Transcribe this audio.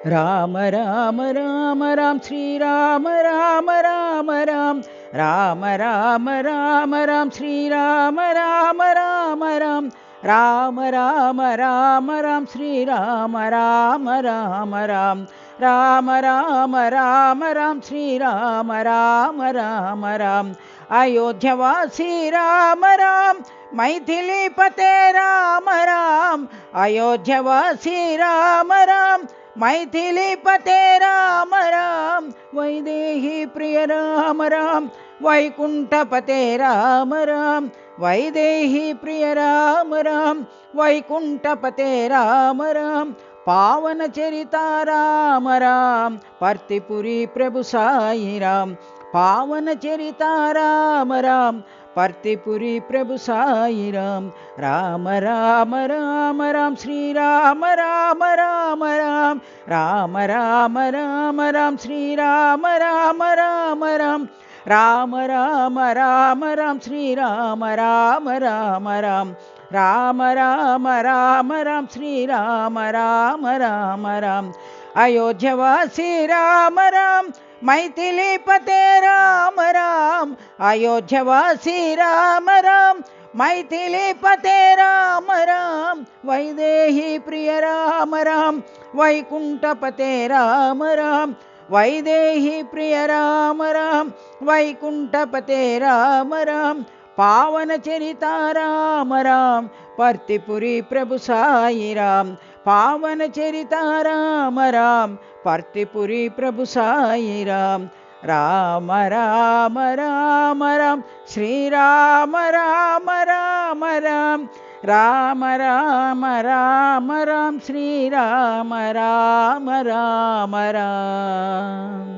రామ రామ రామ రామ శ్రీరామ రామ రామ రామ రామ రామ రామ రామ శ్రీరామ రామ రామ రామ రామ రామ రామ రామ శ్రీరామ రామ రామ రామ రామ రామ రామ రామ శ్రీరామ రామ రామ రామ అయోధ్యవాసి రామ రామ మైథిలీపతే రామ రామ అయోధ్యవాసి రామ రామ मैथिलीपते राम राम वैदेही प्रिय राम राम वैकुंठपते राम राम वैदेही प्रिय राम राम वैकुंठपते राम राम पावन चरिता राम राम पर्तिपुरी प्रभु साई राम पावन चरिता राम राम पर्तिपुरी प्रभु साई राम राम राम राम राम श्री राम राम राम राम राम राम राम राम श्री राम राम राम राम राम राम राम राम श्री राम राम राम राम राम राम राम राम श्री राम राम राम राम अयोध्यवासी राम राम मैथिलीपते राम राम अयोध्यवासी राम राम मैथिलीपते राम राम वैदेही प्रिय राम राम वैकुंठपते राम राम वैदेही प्रिय राम राम वैकुंठपते राम राम पावन चरिता राम राम पर्तिपुरी प्रभु साई राम पावन चरिता राम राम पर्तिपुरी प्रभु साई राम राम राम राम राम श्री राम राम राम राम राम राम राम राम श्री राम राम राम राम।